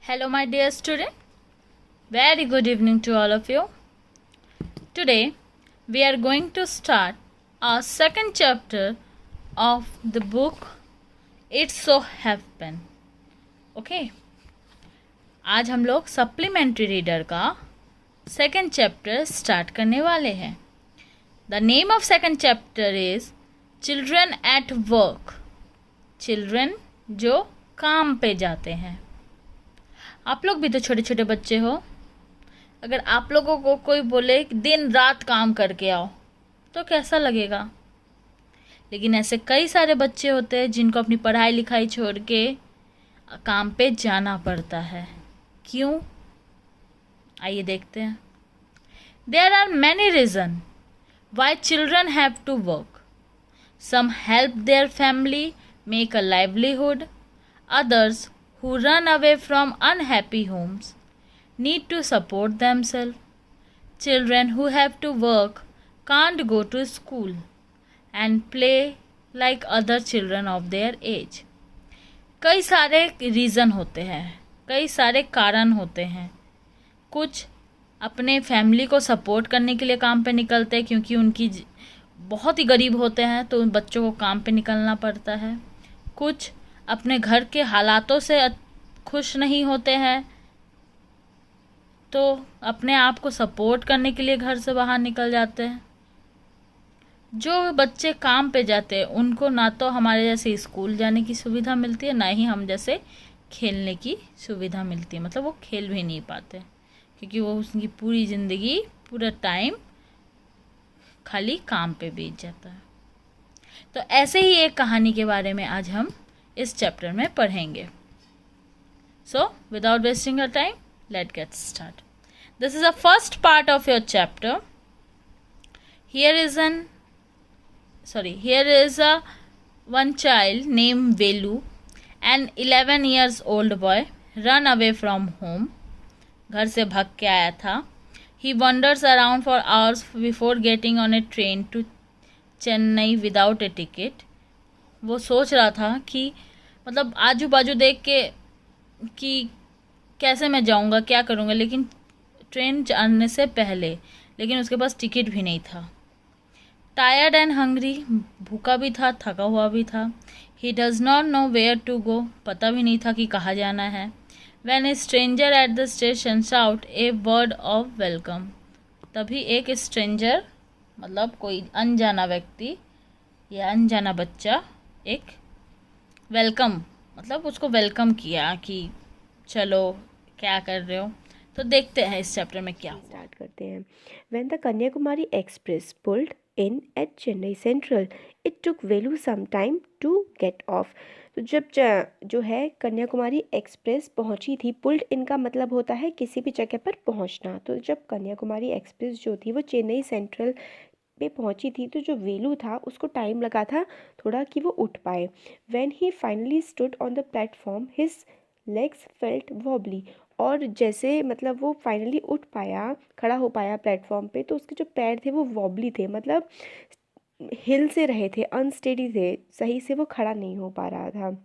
Hello, my dear student. Very good evening to all of you. Today, we are going to start our second chapter of the book It's So Happen. Okay. आज हम लोग supplementary reader का second chapter start करने वाले हैं. The name of second chapter is children at work. Children जो काम पे जाते हैं. आप लोग भी तो छोटे छोटे बच्चे हो. अगर आप लोगों को कोई बोले कि दिन रात काम करके आओ तो कैसा लगेगा. लेकिन ऐसे कई सारे बच्चे होते हैं जिनको अपनी पढ़ाई लिखाई छोड़ के काम पे जाना पड़ता है. क्यों? आइए देखते हैं. There are many reason why children have to work. Some help their family make a livelihood. Others who run away from unhappy homes need to support themselves. Children who have to work can't go to school and play like other children of their age. कई सारे reason होते हैं, कई सारे कारण होते हैं. कुछ अपने फैमिली को सपोर्ट करने के लिए काम पे निकलते हैं क्योंकि उनकी बहुत ही गरीब होते हैं तो उन बच्चों को काम पे निकलना पड़ता है. कुछ अपने घर के हालातों से खुश नहीं होते हैं तो अपने आप को सपोर्ट करने के लिए घर से बाहर निकल जाते हैं. जो बच्चे काम पे जाते हैं उनको ना तो हमारे जैसे स्कूल जाने की सुविधा मिलती है, ना ही हम जैसे खेलने की सुविधा मिलती है. मतलब वो खेल भी नहीं पाते क्योंकि वो उसकी पूरी ज़िंदगी पूरा टाइम खाली काम पे बीत जाता है. तो ऐसे ही एक कहानी के बारे में आज हम इस चैप्टर में पढ़ेंगे. So without wasting your time let get start. This is the first part of your chapter. Here is a one child named Velu, an 11 years old boy, run away from home. घर से भाग के आया था. He wanders around for hours before getting on a train to Chennai without a ticket. वो सोच रहा था कि मतलब आजू बाजू देख के कि कैसे मैं जाऊंगा, क्या करूंगा, लेकिन ट्रेन जाने से पहले, लेकिन उसके पास टिकट भी नहीं था. टायर्ड एंड हंग्री, भूखा भी था, थका हुआ भी था. He does not know where to go, पता भी नहीं था कि कहाँ जाना है. When a stranger at the station shout a word of welcome. तभी एक स्ट्रेंजर मतलब कोई अनजाना व्यक्ति या अनजाना बच्चा एक वेलकम मतलब उसको वेलकम किया कि चलो क्या कर रहे हो. तो देखते हैं इस चैप्टर में क्या स्टार्ट करते हैं. When the Kanyakumari express pulled in at Chennai central it took Velu some time to get off. तो जब जो है कन्याकुमारी एक्सप्रेस पहुंची थी, पुल्ड इन का मतलब होता है किसी भी जगह पर पहुंचना. तो जब कन्याकुमारी एक्सप्रेस जो थी वो चेन्नई सेंट्रल पे पहुंची थी तो जो वेलू था उसको टाइम लगा था थोड़ा कि वो उठ पाए. When he finally stood on the platform his legs felt wobbly. और जैसे मतलब वो फाइनली उठ पाया, खड़ा हो पाया प्लेटफॉर्म पे, तो उसके जो पैर थे वो वॉबली थे, मतलब हिल से रहे थे, अनस्टेडी थे, सही से वो खड़ा नहीं हो पा रहा था.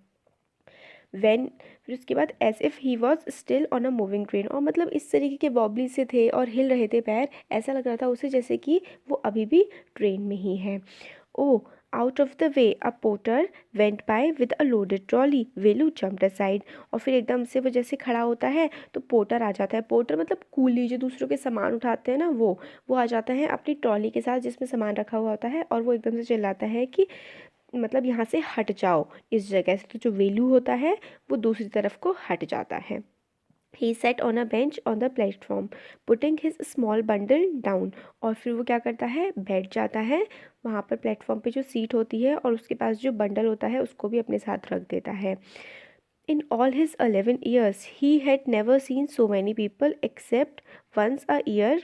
फिर उसके बाद as if he was still on a moving train. और मतलब इस तरीके के वॉबली से थे और हिल रहे थे पैर, ऐसा लग रहा था उसे जैसे कि वो अभी भी ट्रेन में ही है. Oh out of the way a porter went by with a loaded trolley. Velu jumped aside. और फिर एकदम से वो जैसे खड़ा होता है तो पोर्टर आ जाता है. पोर्टर मतलब कूली जो दूसरों के सामान उठाते हैं ना, वो आ जाता है अपनी ट्रॉली के साथ जिसमें सामान रखा हुआ होता है. और वो एकदम से चिल्लाता है कि मतलब यहाँ से हट जाओ इस जगह से. तो जो वेलू होता है वो दूसरी तरफ को हट जाता है. He sat on a bench on the platform, putting his small bundle down. और फिर वो क्या करता है, बैठ जाता है वहाँ पर प्लेटफॉर्म पे जो सीट होती है और उसके पास जो बंडल होता है उसको भी अपने साथ रख देता है. In all his 11 years, he had never seen so many people except once a year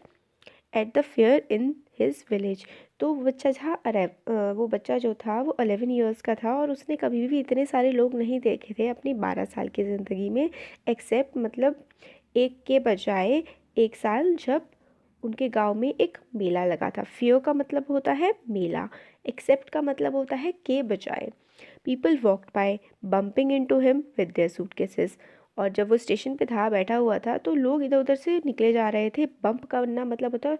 at the fair in his village. तो वो बच्चा जो था वो 11 ईयर्स का था और उसने कभी भी इतने सारे लोग नहीं देखे थे अपनी 12 साल की ज़िंदगी में, एक्सेप्ट मतलब एक के बजाय एक साल जब उनके गांव में एक मेला लगा था. फेयर का मतलब होता है मेला, एक्सेप्ट का मतलब होता है के बजाय. People walked by bumping into him with their suitcases. और जब वो स्टेशन पे था बैठा हुआ था तो लोग इधर उधर से निकले जा रहे थे। बम्प करना मतलब होता है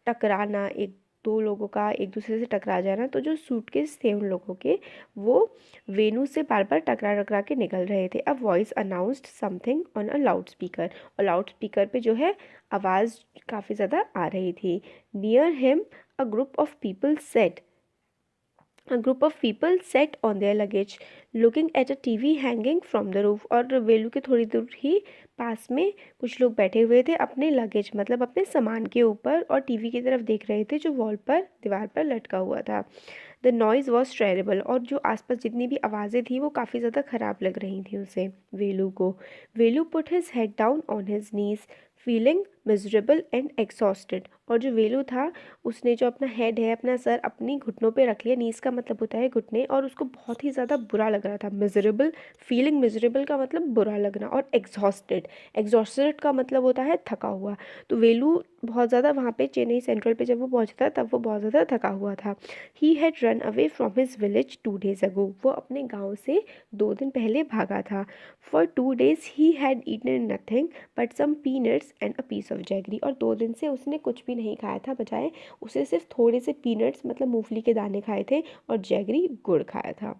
टकराना, एक दो लोगों का एक दूसरे से टकरा जाना। तो जो सूटकेस थे उन लोगों के, वो वेन्यू से बार बार टकरा टकरा के निकल रहे थे। A voice announced something on a loud speaker, और लाउड स्पीकर पे जो है आवाज़ काफ़ी ज़्यादा आ रही थी। Near him a group of people set A group of people sat on their luggage, looking at a TV hanging from the roof। और वेलू के थोड़ी दूर ही पास में कुछ लोग बैठे हुए थे अपने लगेज मतलब अपने सामान के ऊपर, और टीवी की तरफ देख रहे थे जो वॉल पर दीवार पर लटका हुआ था। द नॉइज़ वॉज टेरेबल, और जो आसपास जितनी भी आवाज़ें थी वो काफ़ी ज़्यादा ख़राब लग रही थी उसे, वेलू को। Velu put his head down on his knees feeling miserable and exhausted. और जो वेलू था उसने जो अपना हेड है, अपना सर अपनी घुटनों पे रख लिया। नीज का मतलब होता है घुटने, और उसको बहुत ही ज़्यादा बुरा लग रहा था। मिजरेबल, फीलिंग मिजरेबल का मतलब बुरा लगना, और एग्जॉस्टेड, एग्जॉस्टेड का मतलब होता है थका हुआ। तो वेलू बहुत ज़्यादा वहाँ पे चेन्नई सेंट्रल पे जब वो पहुँचा था तब वो बहुत ज़्यादा थका हुआ था। He had run away from his village 2 days ago, वो अपने गाँव से 2 दिन पहले भागा था। For 2 days he had eaten nothing but some peanuts and a piece of jaggery, और 2 दिन से उसने कुछ भी नहीं खाया था, बजाय उसे सिर्फ थोड़े से पीनट्स मतलब मूंगफली के दाने खाए थे और जैगरी गुड़ खाया था।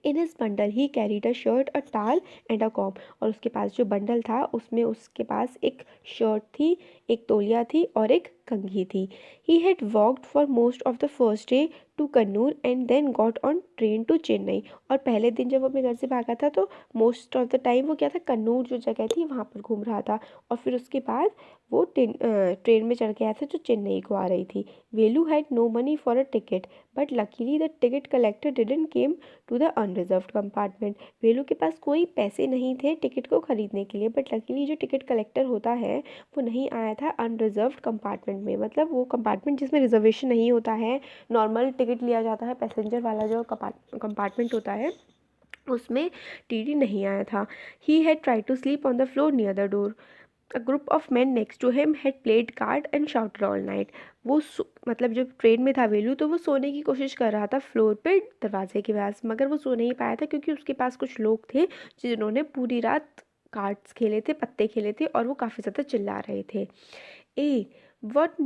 In his bundle he carried a shirt a towel and a com, और उसके पास जो बंडल था उसमें उसके पास एक शर्ट थी, एक तौलिया थी और एक कंघी थी। He had walked for most of the first day to Kannur and then got on train to Chennai, और पहले दिन जब वो अपने घर से भागा था तो मोस्ट ऑफ द टाइम वो क्या था, कन्नूर जो जगह थी वहाँ पर घूम रहा था, और फिर उसके बाद वो ट्रेन में चढ़ के आया था जो चेन्नई को आ रही थी। Velu had no money for a ticket but luckily the ticket collector didn't came to the unreserved compartment. Velu के पास कोई पैसे नहीं थे टिकट को खरीदने के लिए, बट लकीली जो टिकट कलेक्टर होता है वो नहीं आया था अनरिजर्व्ड कंपार्टमेंट में, मतलब वो कंपार्टमेंट जिसमें रिजर्वेशन नहीं होता है, नॉर्मल टिकट लिया जाता है, पैसेंजर वाला जो कंपार्टमेंट होता है उसमें टीटी नहीं आया था। He had try to sleep on the floor near the door. A group of men next to him had played card and shouted all night। वो मतलब जब ट्रेन में था वेलू तो वो सोने की कोशिश कर रहा था फ्लोर पे दरवाजे के पास, मगर वो सो नहीं पाया था क्योंकि उसके पास कुछ लोग थे जिन्होंने पूरी रात कार्ड्स खेले थे, पत्ते खेले थे, और वो काफ़ी ज़्यादा चिल्ला रहे थे। ए वॉट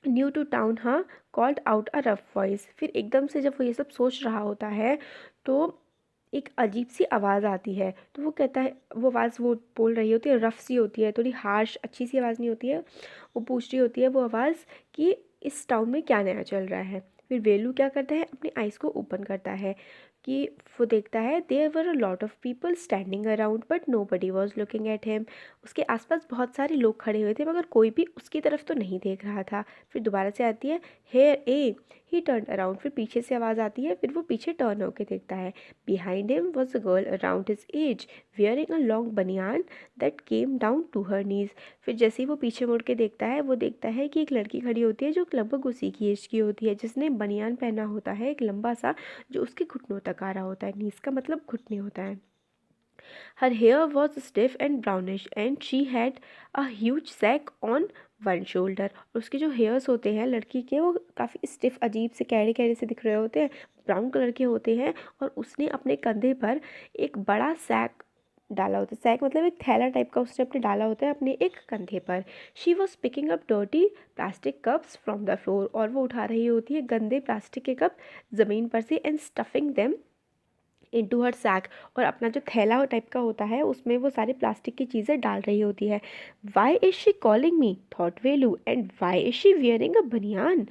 न्यू टू टाउन, हाँ, called out a rough voice. फिर एकदम से जब वो ये सब सोच रहा होता है तो एक अजीब सी आवाज़ आती है। तो वो कहता है, वो आवाज़ वो बोल रही होती है, रफ सी होती है, थोड़ी हार्श, अच्छी सी आवाज़ नहीं होती है। वो पूछ रही होती है वो आवाज़ कि इस टाउन में क्या नया चल रहा है। फिर वेलू क्या करता है, अपनी आइज़ को ओपन करता है कि वो देखता है there were a lot of people standing around but nobody was looking at him. उसके आसपास बहुत सारे लोग खड़े हुए थे मगर कोई भी उसकी तरफ तो नहीं देख रहा था। फिर दोबारा से आती है here a, he turn around, फिर पीछे से आवाज़ आती है, फिर वो पीछे टर्न होकर देखता है। Behind him was a girl around his age wearing a long baniyan that came down to her knees. फिर जैसे ही वो पीछे मुड़ के देखता है वो देखता है कि एक लड़की खड़ी होती है जो लगभग उसी की एज की होती है, जिसने बनियान पहना होता है एक लंबा सा जो उसके घुटनों तक आ रहा होता है। नीज का मतलब घुटने होता है। Her hair was stiff and brownish and she had a huge sack on one shoulder. और उसके जो हेयर्स होते हैं लड़की के वो काफ़ी स्टिफ, अजीब से कैड़े कैड़े से दिख रहे होते हैं, ब्राउन कलर के होते हैं, और उसने अपने कंधे पर एक बड़ा सैक डाला होता है। सैक मतलब एक थैला टाइप का उसने अपने डाला होता है अपने एक कंधे पर। She was picking up dirty plastic cups from the floor, और वो उठा रही होती है गंदे प्लास्टिक के कप ज़मीन पर से, and stuffing them into her sack, और अपना जो थैला टाइप का होता है उसमें वो सारी प्लास्टिक की चीज़ें डाल रही होती है। Why is she calling me thought Velu and why is she wearing a banian.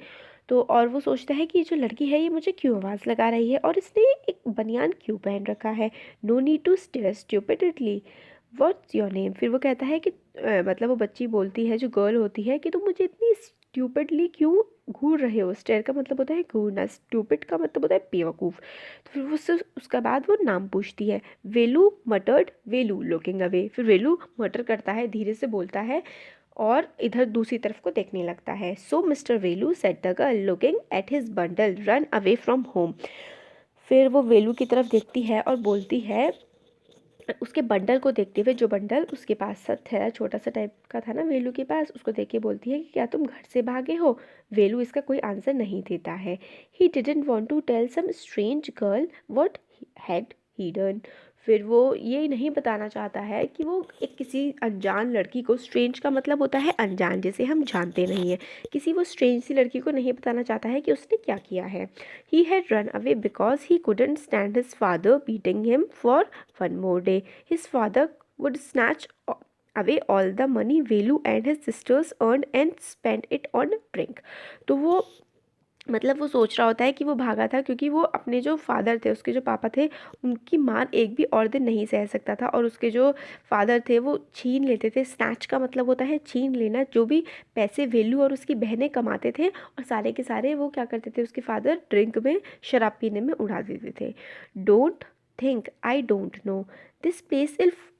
तो और वो सोचता है कि ये जो लड़की है ये मुझे क्यों आवाज़ लगा रही है और इसने एक बनियान क्यों पहन रखा है। No need to stare stupidly, what's your name. फिर वो कहता है कि मतलब वो बच्ची बोलती है जो गर्ल होती है कि तुम मुझे इतनी स्टूपिडली क्यों घूर रहे हो। स्टेयर का मतलब होता है घूरना, स्टूपिड का मतलब होता है बेवकूफ़। तो फिर वो उसका बाद वो नाम पूछती है। वेलू मटर्ड, वेलू लुकिंग अवे। फिर वेलू मटर करता है, धीरे से बोलता है और इधर दूसरी तरफ को देखने लगता है। So mister Velu said the girl looking at his bundle run away from home. फिर वो वेलू की तरफ देखती है और बोलती है, उसके बंडल को देखते हुए, जो बंडल उसके पास था छोटा सा टाइप का था ना वेलू के पास, उसको देख के बोलती है कि क्या तुम घर से भागे हो। वेलू इसका कोई आंसर नहीं देता है। He didn't want to tell some strange girl what had he done. फिर वो ये नहीं बताना चाहता है कि वो एक किसी अनजान लड़की को, स्ट्रेंज का मतलब होता है अनजान, जिसे हम जानते नहीं हैं, किसी वो स्ट्रेंज सी लड़की को नहीं बताना चाहता है कि उसने क्या किया है. He had run away because he couldn't stand his father beating him for one more day. His father would snatch away all the money Velu and his sisters earned and spend it on drink. तो वो मतलब वो सोच रहा होता है कि वो भागा था क्योंकि वो अपने जो फादर थे, उसके जो पापा थे, उनकी मार एक भी और दिन नहीं सह सकता था, और उसके जो फादर थे वो छीन लेते थे. स्नैच का मतलब होता है छीन लेना. जो भी पैसे वेलू और उसकी बहनें कमाते थे, और सारे के सारे वो क्या करते थे, उसके फादर ड्रिंक में, शराब पीने में उड़ा देते थे. Don't think I don't know. This place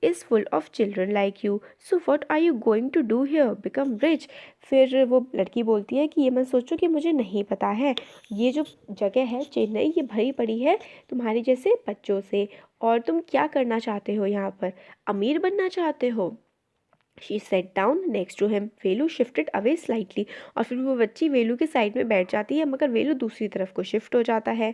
is full of children like you. So what are you going to do here? Become rich? फिर वो लड़की बोलती है कि ये मत सोचो कि मुझे नहीं पता है. ये जो जगह है चेन्नई, ये भरी पड़ी है तुम्हारे जैसे बच्चों से. और तुम क्या करना चाहते हो यहाँ पर? अमीर बनना चाहते हो? She sat down next to him. Velu shifted away slightly. और फिर वो बच्ची वेलू के साइड में बैठ जाती है, मगर वेलू दूसरी तरफ को शिफ्ट हो जाता है.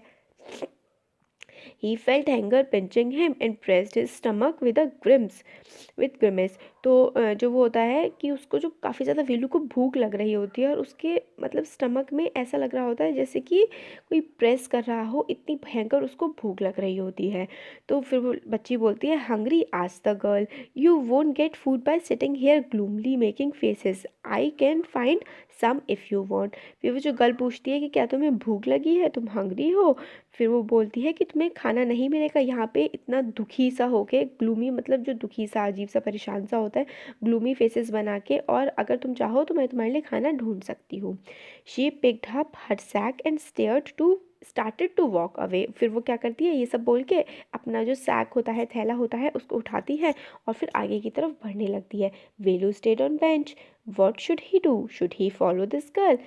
He felt anger pinching him and pressed his stomach with grimace. तो जो वो होता है कि उसको जो काफ़ी ज़्यादा वेलू को भूख लग रही होती है, और उसके मतलब स्टमक में ऐसा लग रहा होता है जैसे कि कोई प्रेस कर रहा हो, इतनी भयंकर उसको भूख लग रही होती है. तो फिर वो बच्ची बोलती है, hungry? Asked the girl. You won't get food by sitting here gloomily making faces. I can find some if you want. फिर वो जो गर्ल पूछती है कि क्या तुम्हें भूख लगी है, तुम हंग्री हो? फिर वो बोलती है कि तुम्हें खाना नहीं मिलेगा यहाँ पे. इतना दुखी सा होके, ग्लूमी मतलब जो दुखी सा, अजीब सा, परेशान सा होता है, ग्लूमी फेसेस बना के, और अगर तुम चाहो तो मैं तुम्हारे लिए खाना ढूंढ सकती हूँ. She picked up her sack and started to walk away. फिर वो क्या करती है, ये सब बोल के अपना जो सैक होता है, थैला होता है, उसको उठाती है और फिर आगे की तरफ बढ़ने लगती है. Velu stayed on bench. What should he do? Should he follow this girl?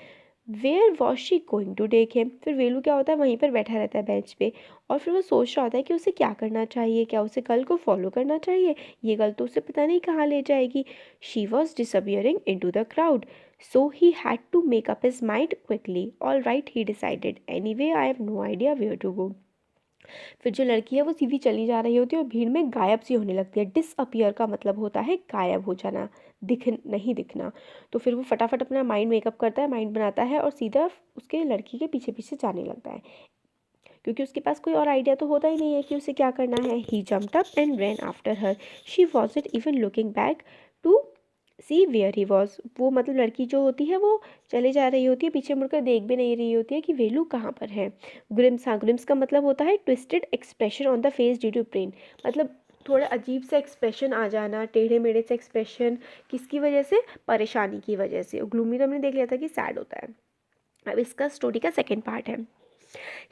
Where was she going to take him? फिर वेलू क्या होता है, वहीं पर बैठा रहता है बेंच पे, और फिर वो सोच रहा होता है कि उसे क्या करना चाहिए. क्या उसे कल को फॉलो करना चाहिए? ये कल तो उसे पता नहीं कहाँ ले जाएगी. She was disappearing into the crowd. So he had to make up his mind quickly. All right, he decided. Anyway I have no idea where to go. फिर जो लड़की है वो सीधी चली जा रही होती है और भीड़ में गायब सी होने लगती है. डिसअपियर का मतलब होता है गायब हो जाना, नहीं दिखना. तो फिर वो फटाफट अपना माइंड मेकअप करता है, माइंड बनाता है, और सीधा उसके लड़की के पीछे पीछे जाने लगता है, क्योंकि उसके पास कोई और आइडिया तो होता ही नहीं है कि उसे क्या करना है. He jumped up and ran after her. She wasn't even looking back to see where he was. वो मतलब लड़की जो होती है वो चले जा रही होती है, पीछे मुड़कर देख भी नहीं रही होती है कि वेलू कहाँ पर है. ग्रिम्स, हाँ, ग्रिम्स का मतलब होता है twisted expression on the face due to pain. मतलब थोड़ा अजीब सा एक्सप्रेशन आ जाना, टेढ़े मेढ़े से एक्सप्रेशन. किसकी वजह से? परेशानी की वजह से. ग्लूमी तो हमने देख लिया था कि सैड होता है. अब इसका स्टोरी का सेकेंड पार्ट है.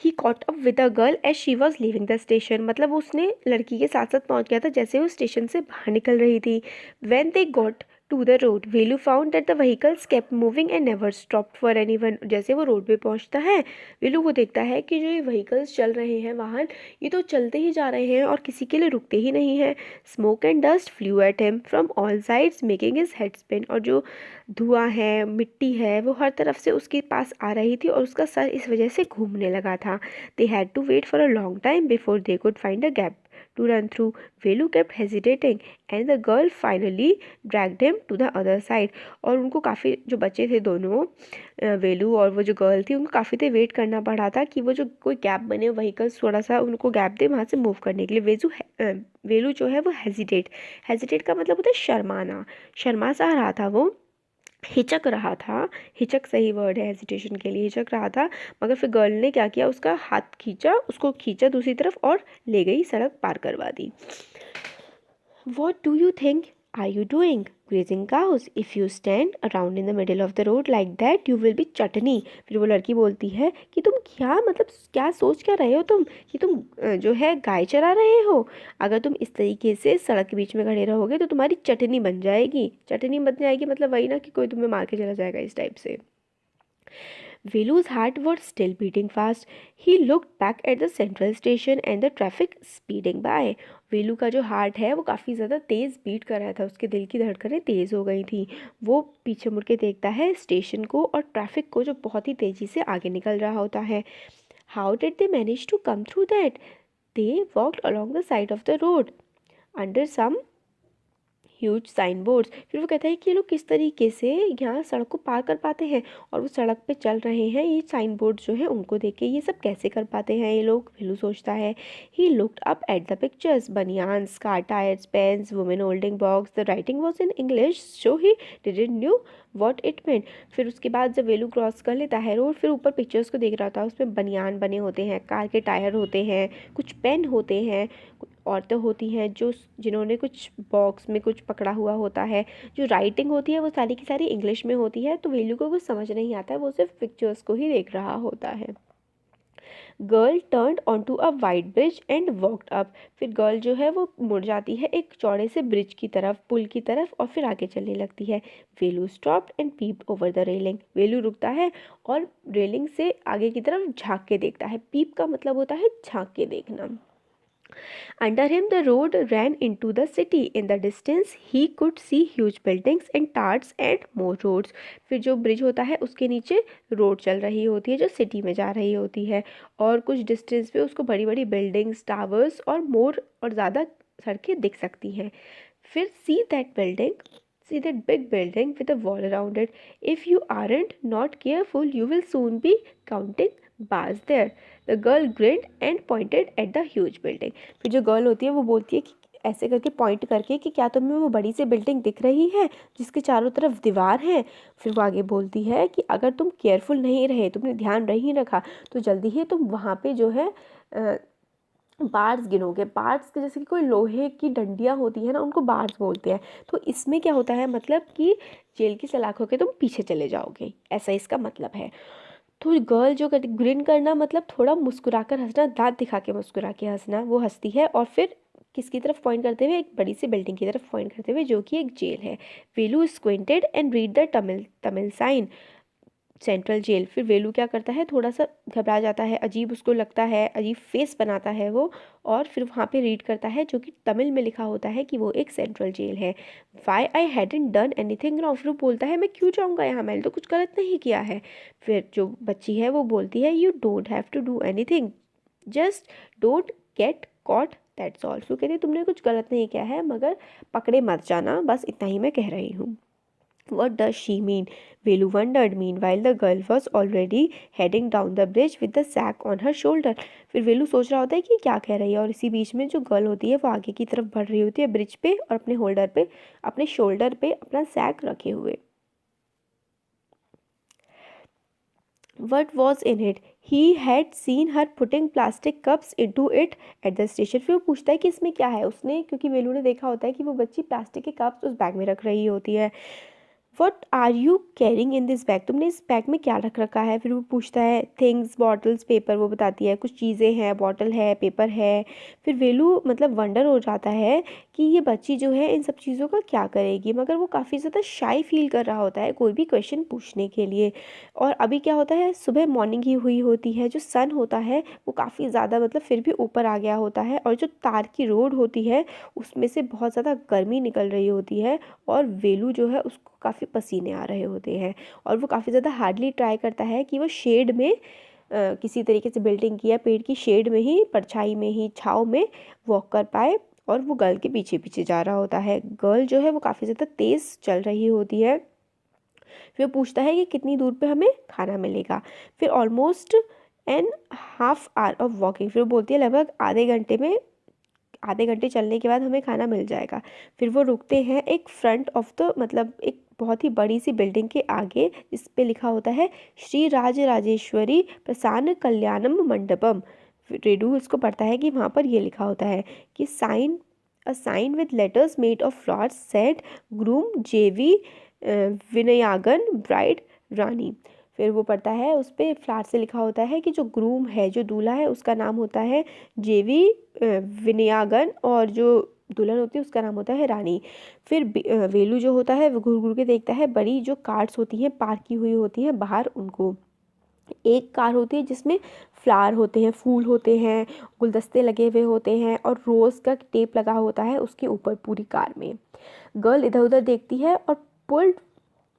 He caught up with a girl as she was leaving the station. मतलब उसने लड़की के साथ साथ पहुंच गया था जैसे वो स्टेशन से बाहर निकल रही थी. When they got to the road, Velu found that the vehicles kept moving and never stopped for anyone. जैसे वो रोड पे पहुंचता है, वेलू वो देखता है कि जो ये व्हीकल्स चल रहे हैं, वाहन, ये तो चलते ही जा रहे हैं और किसी के लिए रुकते ही नहीं हैं. Smoke and dust flu at him from all sides making his head spin. और जो धुआं है, मिट्टी है, वो हर तरफ से उसके पास आ रही थी और उसका सर इस वजह से घूमने लगा था. They had to wait for a long time before they could find a gap to run through. Velu kept hesitating and the girl finally dragged him to the other side. और उनको काफ़ी, जो बच्चे थे दोनों, वेलू और वो जो गर्ल थी, उनको काफ़ी देर वेट करना पड़ा था कि वो जो कोई गैप बने, व्हीकल्स थोड़ा सा उनको गैप दे वहाँ से मूव करने के लिए. वेलू जो है वो हेजिटेट का मतलब होता है शर्माना. शर्मा सा रहा था वो, हिचक रहा था. हिचक सही वर्ड है हेजिटेशन के लिए, हिचक रहा था. मगर फिर गर्ल ने क्या किया, उसका हाथ खींचा, उसको खींचा दूसरी तरफ और ले गई, सड़क पार करवा दी. What do you think are you doing? Grazing cows. If you stand around in the middle of the road like that, you will be chutney. फिर वो लड़की बोलती है कि तुम क्या, मतलब क्या सोच क्या रहे हो तुम, कि तुम जो है गाय चरा रहे हो. अगर तुम इस तरीके से सड़क के बीच में खड़े रहोगे तो तुम्हारी चटनी बन जाएगी. चटनी बन जाएगी मतलब वही ना कि कोई तुम्हें मार के चला जाएगा, इस टाइप से. Velu's heart was still beating fast. He looked back at the central station and the traffic speeding by. वेलू का जो हार्ट है वो काफ़ी ज़्यादा तेज़ बीट कर रहा था, उसके दिल की धड़कनें तेज़ हो गई थी. वो पीछे मुड़ के देखता है स्टेशन को और ट्रैफिक को, जो बहुत ही तेज़ी से आगे निकल रहा होता है. How did they manage to come through that? They walked along the side of the road under some huge sign boards. फिर वो कहता है कि ये लोग किस तरीके से यहाँ सड़क को पार कर पाते हैं और वो सड़क पे चल रहे हैं, ये साइन बोर्ड जो है उनको देख के ये सब कैसे कर पाते हैं ये लोग, वेलू सोचता है। He looked up at the pictures, banians, car tyres, pens, women holding box, the writing was in English so he didn't knew what it meant. फिर उसके बाद जब वेलू क्रॉस कर लेता है रोड, फिर ऊपर पिक्चर्स को देख रहा था, उसमें बनियान बने होते हैं, कार के टायर होते हैं, कुछ पेन होते हैं, औरतें होती हैं जो जिन्होंने कुछ बॉक्स में कुछ पकड़ा हुआ होता है, जो राइटिंग होती है वो सारी की सारी इंग्लिश में होती है। तो वेलू को कुछ समझ नहीं आता है, वो सिर्फ पिक्चर्स को ही देख रहा होता है। Girl turned onto a wide bridge and walked up. फिर गर्ल जो है वो मुड़ जाती है एक चौड़े से ब्रिज की तरफ, पुल की तरफ, और फिर आगे चलने लगती है। Velu stopped and peeped over the railing. Velu रुकता है और रेलिंग से आगे की तरफ झांक के देखता है। पीप का मतलब होता है झांक के देखना। Under him, the road ran into the city. In the distance, he could see huge buildings and towers and more roads. फिर जो ब्रिज होता है उसके नीचे रोड चल रही होती है जो सिटी में जा रही होती है, और कुछ डिस्टेंस पे उसको बड़ी बड़ी बिल्डिंग्स, टावर्स और मोर और ज़्यादा सड़कें दिख सकती हैं। फिर see that big building with a wall around it. If you aren't not careful, you will soon be counting bars there. The girl grinned and pointed at the huge building. फिर जो गर्ल होती है वो बोलती है कि ऐसे करके पॉइंट करके कि क्या तुम्हें वो बड़ी सी बिल्डिंग दिख रही है जिसके चारों तरफ दीवार है। फिर वो आगे बोलती है कि अगर तुम केयरफुल नहीं रहे, तुमने ध्यान नहीं रखा, तो जल्दी ही तुम वहाँ पे जो है बार्स गिनोगे। बार्स के जैसे कि कोई लोहे की डंडियाँ होती है ना, उनको बार्स बोलते हैं। तो इसमें क्या होता है, मतलब कि जेल की सलाखों के तुम पीछे चले जाओगे, ऐसा इसका मतलब है। तो गर्ल जो ग्रिन करना मतलब थोड़ा मुस्कुरा कर हंसना, दांत दिखा के मुस्कुरा के हंसना, वो हंसती है और फिर किसकी तरफ पॉइंट करते हुए, एक बड़ी सी बिल्डिंग की तरफ पॉइंट करते हुए जो कि एक जेल है। Velu squinted and read the Tamil sign central jail. फिर वेलू क्या करता है, थोड़ा सा घबरा जाता है, अजीब उसको लगता है, अजीब फेस बनाता है वो, और फिर वहाँ पे रीड करता है जो कि तमिल में लिखा होता है कि वो एक सेंट्रल जेल है। Why I hadn't done anything wrong. फिर वो बोलता है मैं क्यों जाऊँगा यहाँ, मैंने तो कुछ गलत नहीं किया है। फिर जो बच्ची है वो बोलती है you don't have to do anything, just don't get caught, that's all. फिर कहती है तुमने कुछ गलत नहीं किया है मगर पकड़े मत जाना, बस इतना ही मैं कह रही हूँ। What does she mean? Velu wondered. Meanwhile, the girl was already heading down the bridge with the sack on her shoulder. फिर वेलू सोच रहा होता है कि क्या कह रही है, और इसी बीच में जो गर्ल होती है वो आगे की तरफ बढ़ रही होती है ब्रिज पे, और अपने होल्डर पे, अपने शोल्डर पे अपना सैक रखे हुए। What was in it? He had seen her putting plastic cups into it at the station. फिर वो पूछता है कि इसमें क्या है, उसने क्योंकि वेलू ने देखा होता है कि वो बच्ची प्लास्टिक के कप्स उस बैग में रख रही होती है। What are you carrying in this bag, तुमने इस बैग में क्या रख रखा है। फिर वो पूछता है थिंग्स, बॉटल्स, पेपर, वो बताती है कुछ चीज़ें हैं, बॉटल है, पेपर है। फिर वेलू मतलब वंडर हो जाता है कि ये बच्ची जो है इन सब चीज़ों का क्या करेगी, मगर वो काफ़ी ज़्यादा शाई फील कर रहा होता है कोई भी क्वेश्चन पूछने के लिए। और अभी क्या होता है, सुबह मॉर्निंग ही हुई होती है, जो सन होता है वो काफ़ी ज़्यादा मतलब फिर भी ऊपर आ गया होता है, और जो तार की रोड होती है उसमें से बहुत ज़्यादा गर्मी निकल रही होती है, और वेलू जो है उसको काफ़ी पसीने आ रहे होते हैं, और वो काफ़ी ज़्यादा हार्डली ट्राई करता है कि वो शेड में किसी तरीके से बिल्डिंग की या पेड़ की शेड में ही, परछाई में ही, छाँव में वॉक कर पाए, और वो गर्ल के पीछे पीछे जा रहा होता है। गर्ल जो है वो काफ़ी ज़्यादा तेज़ चल रही होती है। फिर पूछता है कि कितनी दूर पे हमें खाना मिलेगा। फिर almost an half hour of walking, फिर वो बोलती है लगभग आधे घंटे चलने के बाद हमें खाना मिल जाएगा। फिर वो रुकते हैं एक फ्रंट ऑफ द मतलब एक बहुत ही बड़ी सी बिल्डिंग के आगे, जिस पे लिखा होता है श्री राजेश्वरी प्रसन्न कल्याणम मंडपम। रेडू इसको पढ़ता है कि वहाँ पर ये लिखा होता है कि a sign with letters made of flowers said groom JV Vinayagan bride रानी। फिर वो पढ़ता है, उस पर फ्लावर से लिखा होता है कि जो ग्रूम है, जो दूल्हा है, उसका नाम होता है जेवी विनयागन, और जो दुल्हन होती है उसका नाम होता है रानी। फिर वेलू जो होता है वो घूर घूर के देखता है, बड़ी जो कार्स होती हैं पार्क की हुई होती हैं बाहर, उनको। एक कार होती है जिसमें फ्लावर होते हैं, फूल होते हैं, गुलदस्ते लगे हुए होते हैं, और रोज़ का टेप लगा होता है उसके ऊपर पूरी कार में। गर्ल इधर उधर देखती है और pulled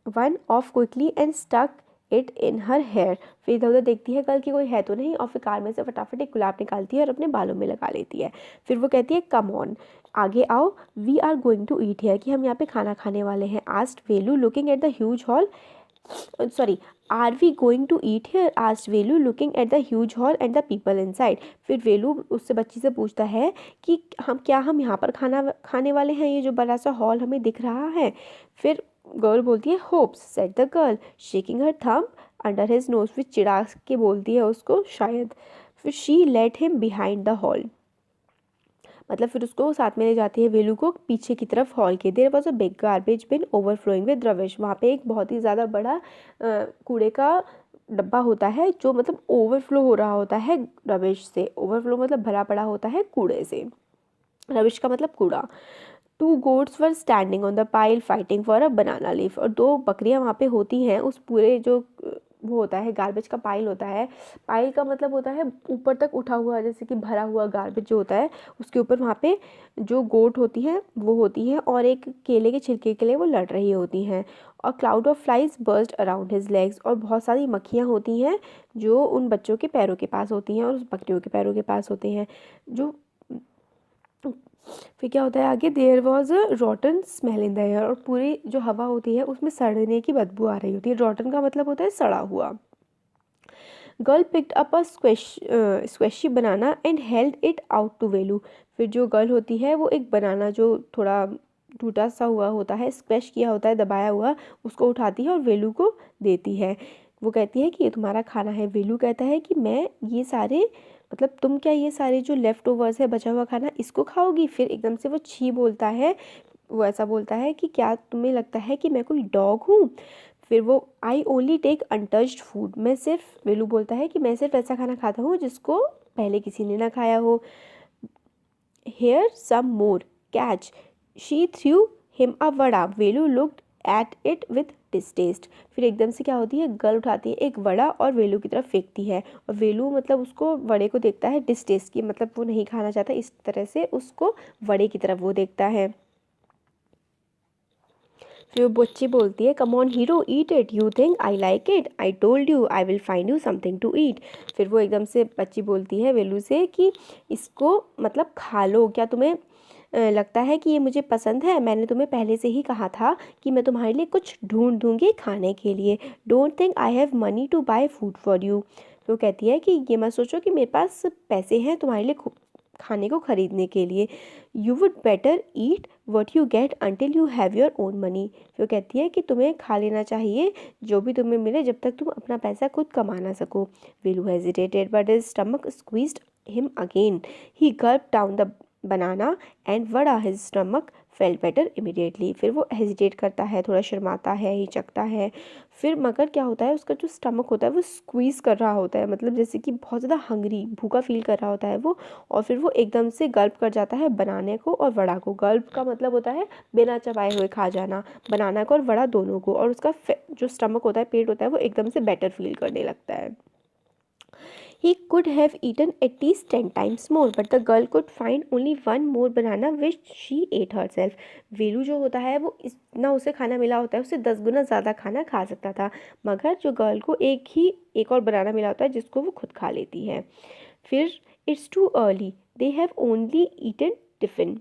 one off quickly and stuck it in her hair. फिर इधर उधर देखती है गर्ल की कोई है तो नहीं, और फिर कार में से फटाफट एक गुलाब निकालती है और अपने बालों में लगा लेती है। फिर वो कहती है कम ऑन, आगे आओ, we are going to eat here, कि हम यहाँ पे खाना खाने वाले हैं। Asked Velu looking at the huge hall, sorry, are we going to eat here, asked Velu looking at the huge hall and the people inside. फिर वेलू उससे बच्ची से पूछता है कि हम यहाँ पर खाना खाने वाले हैं, ये जो बड़ा सा हॉल हमें दिख रहा है। फिर गर्ल बोलती है hopes, said the girl shaking her thumb under his nose, फिर चिढ़ा के बोलती है उसको शायद। फिर she let him behind the hall, मतलब फिर उसको साथ में ले जाती है वेलू को पीछे की तरफ हॉल के। There was a big garbage bin overflowing with rubbish, वहाँ पे एक बहुत ही ज़्यादा बड़ा कूड़े का डब्बा होता है जो मतलब ओवरफ्लो हो रहा होता है रविश से। ओवरफ्लो मतलब भरा पड़ा होता है कूड़े से, रविश का मतलब कूड़ा। 2 goats were standing on the pile fighting for a banana leaf, और 2 बकरियां वहाँ पे होती हैं उस पूरे जो वो होता है गार्बेज का पाइल होता है। पाइल का मतलब होता है ऊपर तक उठा हुआ, जैसे कि भरा हुआ गार्बेज जो होता है उसके ऊपर वहाँ पे जो गोट होती हैं वो होती हैं और एक केले के छिलके के लिए वो लड़ रही होती हैं। और cloud of flies burst around his legs, और बहुत सारी मक्खियाँ होती हैं जो उन बच्चों के पैरों के पास होती हैं और उस बकरियों के पैरों के पास होते हैं। जो फिर क्या होता है आगे, there was a rotten smell in the air, और पूरी जो हवा होती है उसमें सड़ने की बदबू आ रही होती है। रॉटन का मतलब होता है सड़ा हुआ। Girl picked up a squishy banana and held it out to Velu, फिर जो गर्ल होती है वो एक बनाना जो थोड़ा टूटा सा हुआ होता है, स्क्वैश किया होता है, दबाया हुआ, उसको उठाती है और वेलू को देती है। वो कहती है कि ये तुम्हारा खाना है। वेलू कहता है कि मैं ये सारे, मतलब तुम क्या ये सारे जो लेफ्ट ओवर्स है बचा हुआ खाना इसको खाओगी। फिर एकदम से वो छी बोलता है, वो ऐसा बोलता है कि क्या तुम्हें लगता है कि मैं कोई डॉग हूँ। फिर वो I only take untouched food, मैं सिर्फ, वेलू बोलता है कि मैं सिर्फ ऐसा खाना खाता हूँ जिसको पहले किसी ने ना खाया हो। Here some more catch, she threw him a vada, Velu looked at it with distaste. फिर एकदम से क्या होती है, गर्ल उठाती है एक वड़ा और वेलू की तरफ फेंकती है, और वेलू मतलब उसको वड़े को देखता है डिस्टेस्ट की, मतलब वो नहीं खाना चाहता, इस तरह से उसको वड़े की तरफ वो देखता है। फिर वो बच्ची बोलती है come on hero eat it, you think I like it, I told you I will find you something to eat. फिर वो एकदम से बच्ची बोलती है वेलू से कि इसको मतलब खा लो, क्या तुम्हें लगता है कि ये मुझे पसंद है, मैंने तुम्हें पहले से ही कहा था कि मैं तुम्हारे लिए कुछ ढूंढ दूँगी खाने के लिए। Don't think I have money to buy food for you, तो वो कहती है कि ये मत सोचो कि मेरे पास पैसे हैं तुम्हारे लिए खाने को ख़रीदने के लिए। You would better eat what you get until you have your own money, वो कहती है कि तुम्हें खा लेना चाहिए जो भी तुम्हें मिले जब तक तुम अपना पैसा खुद कमा ना सको। Velu hesitated but his stomach squeezed him again, he gulped down the banana and vada, his stomach felt better immediately. फिर वो हेजिटेट करता है, थोड़ा शर्माता है, हिचकता है। फिर मगर क्या होता है, उसका जो स्टमक होता है वो स्क्वीज़ कर रहा होता है, मतलब जैसे कि बहुत ज़्यादा हंग्री, भूखा फील कर रहा होता है वो। और फिर वो एकदम से गल्प कर जाता है बनाने को और वड़ा को। गल्प का मतलब होता है बिना चबाए हुए खा जाना, बनाना को और वड़ा दोनों को। और उसका जो स्टमक होता है, पेट होता है, वो एकदम से बेटर फील करने लगता है। He could have eaten at least 10 times more, but the girl could find only one more banana which she ate herself. वेलू जो होता है वो इतना उसे खाना मिला होता है, उससे 10 गुना ज़्यादा खाना खा सकता था, मगर जो गर्ल को एक और बनाना मिला होता है जिसको वो खुद खा लेती है। फिर it's too early, they have only eaten tiffin,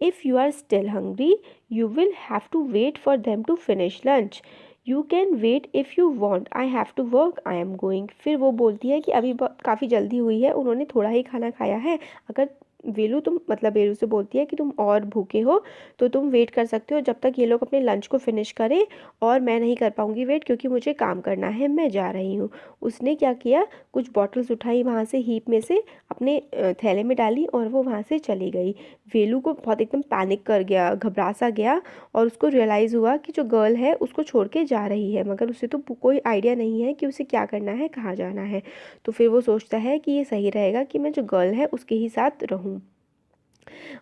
if you are still hungry you will have to wait for them to finish lunch, you can wait if you want, I have to work, I am going. फिर वो बोलती है कि अभी काफ़ी जल्दी हुई है, उन्होंने थोड़ा ही खाना खाया है, अगर वेलू तुम, मतलब वेलू से बोलती है कि तुम और भूखे हो तो तुम वेट कर सकते हो जब तक ये लोग अपने लंच को फिनिश करें, और मैं नहीं कर पाऊँगी वेट क्योंकि मुझे काम करना है, मैं जा रही हूँ। उसने क्या किया, कुछ बॉटल्स उठाई वहाँ से हीप में से, अपने थैले में डाली और वो वहाँ से चली गई। वेलू को बहुत एकदम पैनिक कर गया, घबरा सा गया, और उसको रियलाइज़ हुआ कि जो गर्ल है उसको छोड़ के जा रही है, मगर उसे तो कोई आइडिया नहीं है कि उसे क्या करना है, कहाँ जाना है। तो फिर वो सोचता है कि ये सही रहेगा कि मैं जो गर्ल है उसके ही साथ रहूँ।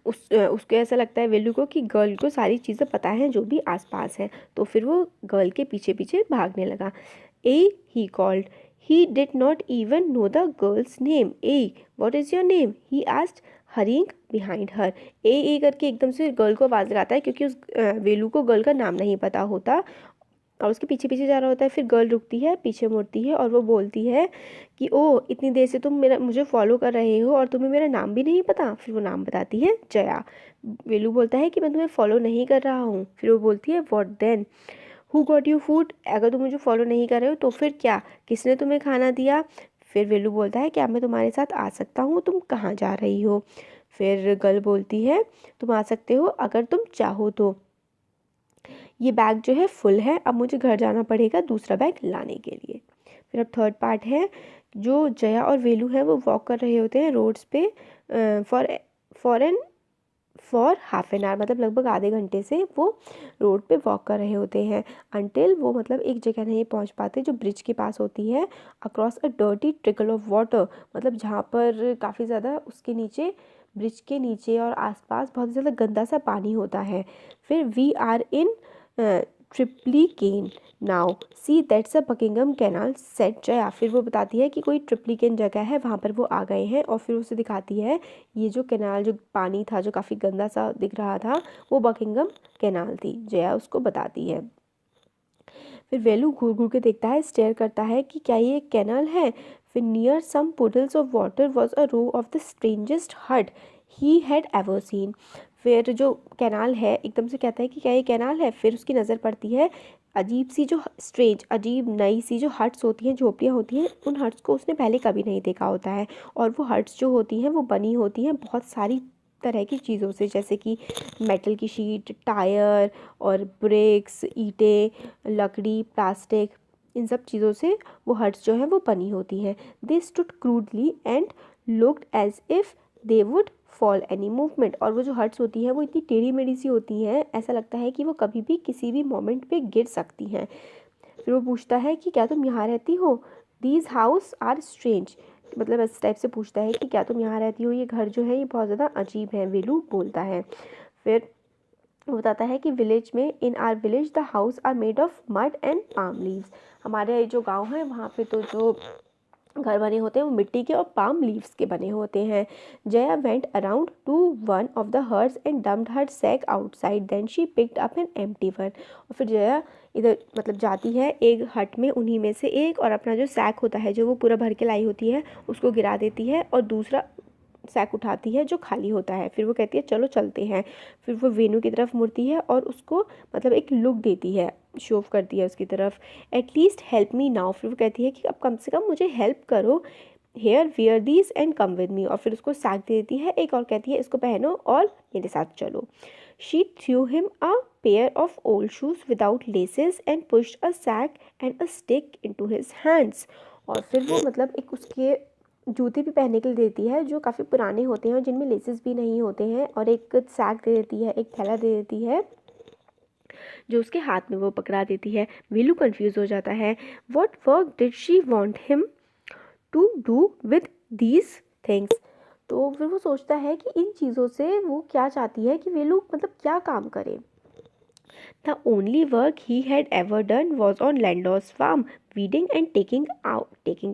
उसको ऐसा लगता है वेलू को कि गर्ल को सारी चीज़ें पता हैं जो भी आसपास हैं, तो फिर वो गर्ल के पीछे पीछे भागने लगा। Hey he called, he did not even know the girl's name. Hey what is your name, he asked hurrying behind her. ए करके एकदम से गर्ल को आवाज़ लगाता है क्योंकि उस वेलू को गर्ल का नाम नहीं पता होता। और उसके पीछे पीछे जा रहा होता है। फिर गर्ल रुकती है, पीछे मुड़ती है और वो बोलती है कि ओ इतनी देर से तुम मुझे फॉलो कर रहे हो और तुम्हें मेरा नाम भी नहीं पता। फिर वो नाम बताती है जया। वेलू बोलता है कि मैं तुम्हें फॉलो नहीं कर रहा हूँ। फिर वो बोलती है what then, who got you food, अगर तुम मुझे फॉलो नहीं कर रहे हो तो फिर क्या, किसने तुम्हें खाना दिया। फिर वेलू बोलता है क्या मैं तुम्हारे साथ आ सकता हूँ, तुम कहाँ जा रही हो। फिर गर्ल बोलती है तुम आ सकते हो अगर तुम चाहो तो, ये बैग जो है फुल है, अब मुझे घर जाना पड़ेगा दूसरा बैग लाने के लिए। फिर अब थर्ड पार्ट है, जो जया और वेलू हैं वो वॉक कर रहे होते हैं रोड्स पे for for half an hour, मतलब लगभग आधे घंटे से वो रोड पे वॉक कर रहे होते हैं। अनटिल वो मतलब एक जगह नहीं पहुंच पाते जो ब्रिज के पास होती है, across a dirty trickle of water, मतलब जहाँ पर काफ़ी ज़्यादा उसके नीचे, ब्रिज के नीचे और आसपास बहुत ज़्यादा गंदा सा पानी होता है। फिर we are in Triplicane now, see that's a Buckingham canal said Jaya. फिर वो बताती है कि कोई ट्रिप्लीकेन जगह है, वहाँ पर वो आ गए हैं। और फिर उसे दिखाती है ये जो कैनाल, जो पानी था जो काफ़ी गंदा सा दिख रहा था, वो बकिंगम कैनाल थी, जया उसको बताती है। फिर वेलू घूर घूर के देखता है, स्टेयर करता है कि क्या ये एक कैनाल है। फिर near some puddles of water was a row of the strangest hut he had ever seen. फिर जो कैनाल है एकदम से कहता है कि क्या ये कैनाल है। फिर उसकी नज़र पड़ती है अजीब सी जो स्ट्रेंज, अजीब नई सी जो हट्स होती हैं, झोपड़ियाँ होती हैं, उन हट्स को उसने पहले कभी नहीं देखा होता है। और वो हट्स जो होती हैं वो बनी होती हैं बहुत सारी तरह की चीज़ों से, जैसे कि मेटल की शीट, टायर और ब्रिक्स, ईंटें, लकड़ी, प्लास्टिक, इन सब चीज़ों से वो हट्स जो हैं वो बनी होती हैं। They stood crudely and looked as if they would fall any movement. और वो जो हट्स होती हैं वो इतनी टेढ़ी मेढ़ी सी होती हैं, ऐसा लगता है कि वो कभी भी किसी भी मोमेंट पे गिर सकती हैं। फिर वो पूछता है कि क्या तुम यहाँ रहती हो, दीज हाउस आर स्ट्रेंज, मतलब इस टाइप से पूछता है कि क्या तुम यहाँ रहती हो, ये घर जो है ये बहुत ज़्यादा अजीब है, वेलू बोलता है। फिर वो बताता है कि विलेज में, in our village the house are made of mud and palm leaves, हमारे जो गांव है वहाँ पे तो जो घर बने होते हैं वो मिट्टी के और पाम लीव्स के बने होते हैं। Jaya went around to one of the huts and dumped her sack outside, then she picked up an empty one. और फिर जया इधर मतलब जाती है एक हट में, उन्हीं में से एक, और अपना जो सैक होता है जो वो पूरा भर के लाई होती है उसको गिरा देती है और दूसरा सैक उठाती है जो खाली होता है। फिर वो कहती है चलो चलते हैं। फिर वो वेनू की तरफ मुड़ती है और उसको मतलब एक लुक देती है, शो ऑफ करती है उसकी तरफ। एटलीस्ट हेल्प मी नाउ, फिर वो कहती है कि अब कम से कम मुझे हेल्प करो। Here wear these and come with me, और फिर उसको सैक दे देती है एक और कहती है इसको पहनो और मेरे साथ चलो। She threw him a pair of old shoes without laces and pushed a sack and a stick into his hands. और फिर वो मतलब एक उसके जूते भी पहनने के लिए देती है जो काफ़ी पुराने होते हैं और जिनमें लेसेस भी नहीं होते हैं, और एक सैक दे देती है, एक थैला दे देती है जो उसके हाथ में वो पकड़ा देती है। वीलू कंफ्यूज हो जाता है, what work did she want him to do with these things. तो फिर वो सोचता है कि इन चीज़ों से वो क्या चाहती है कि वीलू मतलब क्या काम करे। The only work he had ever done was on Landor's farm, weeding and taking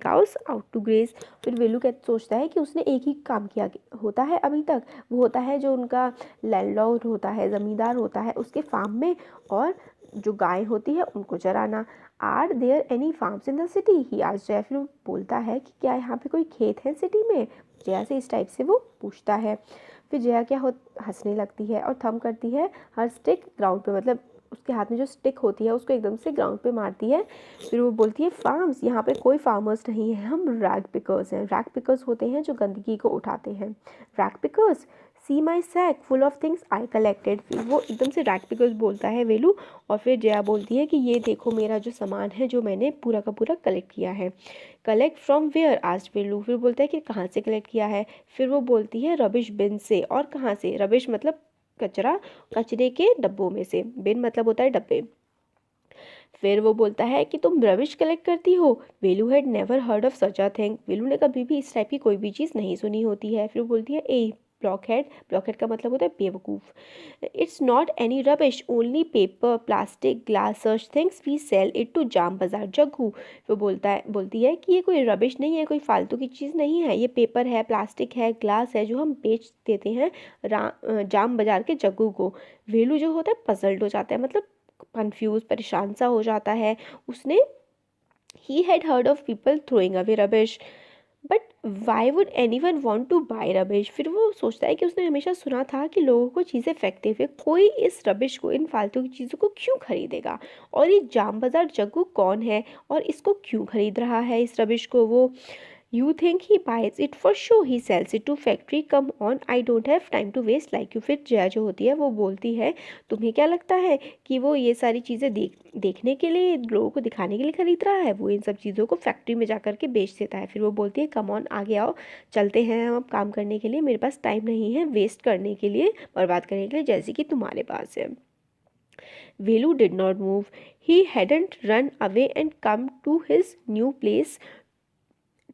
cows out to graze. फिर वेलू सोचता है कि उसने एक ही काम किया होता है अभी तक, वो होता है जो उनका लैंडलॉर्ड होता है, ज़मींदार होता है उसके फार्म में, और जो गाय होती है उनको चराना। Are there any farms in the city, he आज जया। फिर बोलता है कि क्या यहाँ पे कोई खेत है सिटी में, जया से इस टाइप से वो पूछता है। फिर जया क्या हो हंसने लगती है और थम करती है हर स्टिक ग्राउंड पे, मतलब उसके हाथ में जो स्टिक होती है उसको एकदम से ग्राउंड पे मारती है। फिर वो बोलती है फार्म्स, यहाँ पे कोई फार्मर्स नहीं है, हम रैग पिकर्स हैं। रैग पिकर्स होते हैं जो गंदगी को उठाते हैं। Rag pickers, see my sack full of things I collected. फिर वो एकदम से रैग पिकर्स बोलता है वेलू, और फिर जया बोलती है कि ये देखो मेरा जो सामान है जो मैंने पूरा का पूरा कलेक्ट किया है। कलेक्ट फ्रॉम वेयर आस्क्ड वेलू, फिर बोलता है कि कहाँ से कलेक्ट किया है। फिर वो बोलती है रबिश बिन से। और कहाँ से, रबिश मतलब कचरा, कचरे के डब्बों में से, बिन मतलब होता है डब्बे। फिर वो बोलता है कि तुम रबिश कलेक्ट करती हो। Velu had never heard of such a thing, Velu ने कभी भी इस टाइप की कोई भी चीज़ नहीं सुनी होती है। फिर वो बोलती है ए ब्लॉकहेड, ब्लॉकहेड का मतलब होता है बेवकूफ़। It's not any rubbish, only paper, plastic, glass, such things we sell it to Jam Bazaar Jaggu. वो बोलती है कि ये कोई रबिश नहीं है, कोई फालतू की चीज़ नहीं है, ये पेपर है, प्लास्टिक है, ग्लास है जो हम बेच देते हैं जाम बाजार के जग्गू को। वेलू जो होता है पजल्ड हो जाता है, मतलब कंफ्यूज परेशान सा हो जाता है। उसने he had heard of people throwing away rubbish but why would any one want two by rubbish. फिर वो सोचता है कि उसने हमेशा सुना था कि लोगों को चीज़ें फेंकते हुए, कोई इस रबिश को, इन फालतू की चीज़ों को क्यों खरीदेगा, और ये जाम बाज़ार जग्गू कौन है और इसको क्यों खरीद रहा है इस रबिश को वो। You think he buys it for show, he sells it to factory, come on, I don't have time to waste like you। फिर जया जो होती है वो बोलती है, तुम्हें क्या लगता है कि वो ये सारी चीज़ें देखने के लिए, लोगों को दिखाने के लिए खरीद रहा है, वो इन सब चीज़ों को फैक्ट्री में जा कर के बेच देता है। फिर वो बोलती है, कम ऑन, आगे आओ, चलते हैं हम अब काम करने के लिए, मेरे पास टाइम नहीं है वेस्ट करने के लिए, बर्बाद करने के लिए, जैसे कि तुम्हारे पास है। Velu did not move. He hadn't run away and come to his new place,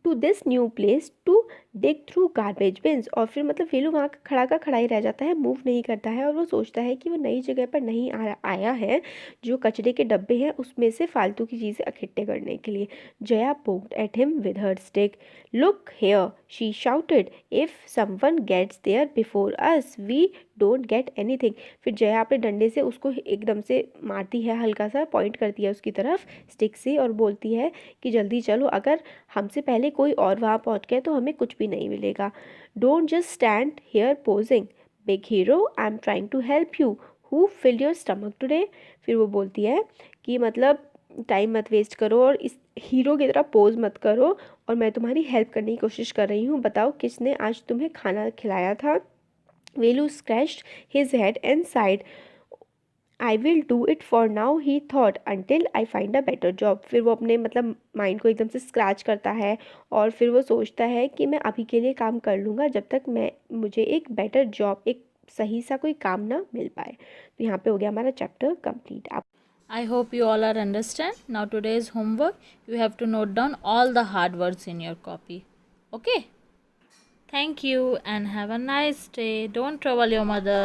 to this new place to dig through garbage bins. और फिर मतलब वेलू वहाँ का खड़ा ही रह जाता है, मूव नहीं करता है, और वो सोचता है कि वो नई जगह पर नहीं आया है जो कचरे के डब्बे हैं उसमें से फालतू की चीज़ें इकट्ठे करने के लिए। Jaya poked at him with her stick. Look here, she shouted, if someone gets there before us we don't get anything. फिर जया अपने डंडे से उसको एकदम से मारती है, हल्का सा पॉइंट करती है उसकी तरफ स्टिक से, और बोलती है कि जल्दी चलो, अगर हमसे पहले कोई और वहाँ पहुँच गया तो हमें कुछ भी नहीं मिलेगा। Don't just stand here posing, big hero, I am trying to help you, who filled your stomach today. फिर वो बोलती है कि मतलब टाइम मत वेस्ट करो और इस हीरो की तरह पोज मत करो, और मैं तुम्हारी हेल्प करने की कोशिश कर रही हूँ, बताओ किसने आज तुम्हें खाना खिलाया था। Velu scratched his head and sighed. I will do it for now, he thought, until I find a better job। फिर वो अपने मतलब माइंड को एकदम से स्क्रैच करता है, और फिर वो सोचता है कि मैं अभी के लिए काम कर लूँगा जब तक मुझे एक बेटर जॉब, एक सही सा कोई काम ना मिल पाए। तो यहाँ पे हो गया हमारा चैप्टर कंप्लीट। आप I hope you all are understand. Now today's homework, you have to note down all the hard words in your copy. Okay? Thank you and have a nice day. Don't trouble your mother.